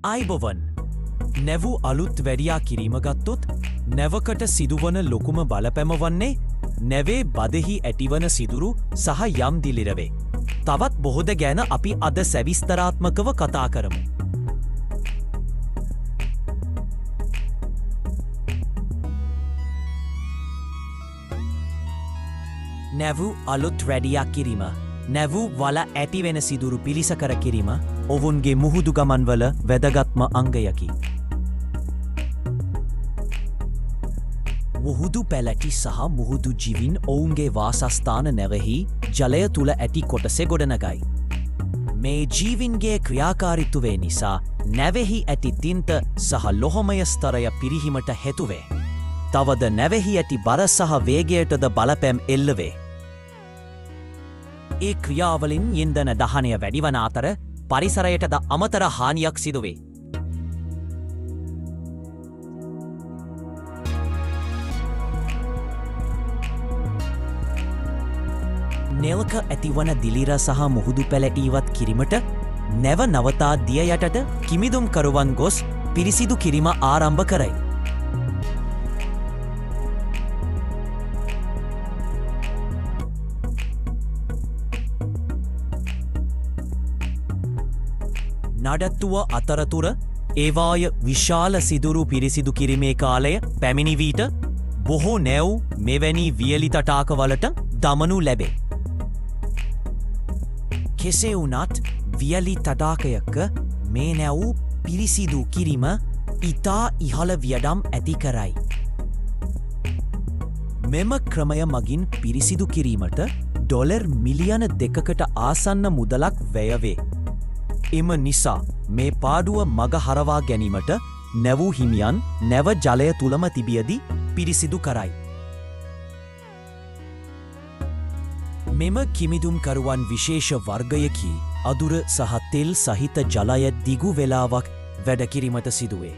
අයිබොවන් නැවූ අලුත් වැඩියා කිරීම ගත්තොත් නැවකට සිදුවන ලොකුම බලපැම වන්නේ නැවේ බදෙහි ඇතිවන සිදුරු සහ යම් දිලිරවේ. තවත් බොහෝද ගැන අපි අද සැවිස්තරාත්මකව කතා කරමු. නැවූ අලුත් වැඩියා කිරීම නැවූ වල ඇතිවෙන සිදුරු පිළිසකර කිරීම ඔවුන්ගේ මුහුදු ගමන්වල වැදගත්ම අංගයකි. මුහුදු පැලැටි සහ මුහුදු ජීවින් ඔවුන්ගේ වාසස්ථාන නැවෙහි ජලය තුළ ඇති කොටසෙ ගොඩනගයි. මේ ජීවින්ගේ ක්‍රියාකාරිත්තුවේ නිසා නැවෙහි ඇති තින්ත සහ ලොහොමය ස්තරය පිරිහීමට හැතුවේ. තවද නැවෙහි ඇති බර සහ වේගයටද බලපැම් එල්ලවේ. ඒ ක්‍රියාවලින් ඉන්ධන දහනය වැඩිවන අතර පරිසරයටද අමතර හානියක් සිදුවේ. නෙල්ක ඇතිවන දිලිර සහ මුහුදු පැලැටීවත් කිරීමට නැව නවතා දිය යටට කිමිදුම් කරුවන් ගොස් පිරිසිදු කිරීම ආරම්භ කරයි. නඩත්තුව අතරතුර ඒවාය විශාල සිදුරු පිරිසිදු කිරීමේ කාලය පැමිණිවීට බොහෝ නැව් මෙවැනි වියලි තටාකවලට දමනු ලැබේ. කෙසේ වුණත් වියලි තටාකයක මේ නැව් පිරිසිදු කිරීම ඉතා ඉහළ වියඩම් ඇති කරයි. මෙම ක්‍රමය මගින් පිරිසිදු කිරීමට ඩොලර් මිලියන 2කට ආසන්න මුදලක් වැයවේ. එම නිසා මේ පාඩුව මග හරවා ගැනීමට නැවූ හිමියන් නැව ජලය තුළම තිබියදී පිරිසිදු කරයි. මෙම කිමිදුම්කරුවන් විශේෂ වර්ගයකි අදුර සහ තෙල් සහිත ජලය දිගු වෙලාවක් වැඩකිරීමට සිදුවේ.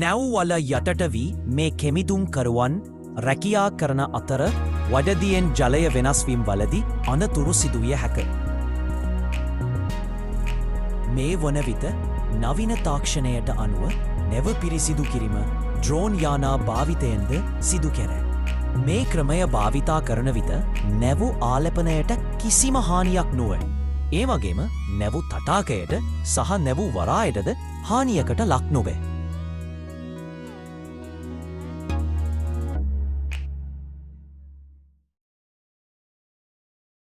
නැව්වල යටට වී මේ කෙමිදුම්කරුවන් රැකියා කරන අතර වඩදියෙන් ජලය වෙනස්වීම් වලදී අනතුරු සිදුවිය හැක. මේ වන විට නවින තාක්ෂණයට අනුව නැව පිරිසිදු කිරීම ඩ්‍රෝන් යානා භාවිතයෙන්ද සිදු කැරෑ. මේ ක්‍රමය භාවිතා කරන විට නැවු ආලපනයට කිසිම හානියක් නොව. ඒ වගේම නැවු තටාකයට සහ නැවු වරායටද හානියකට ලක් නොවේ.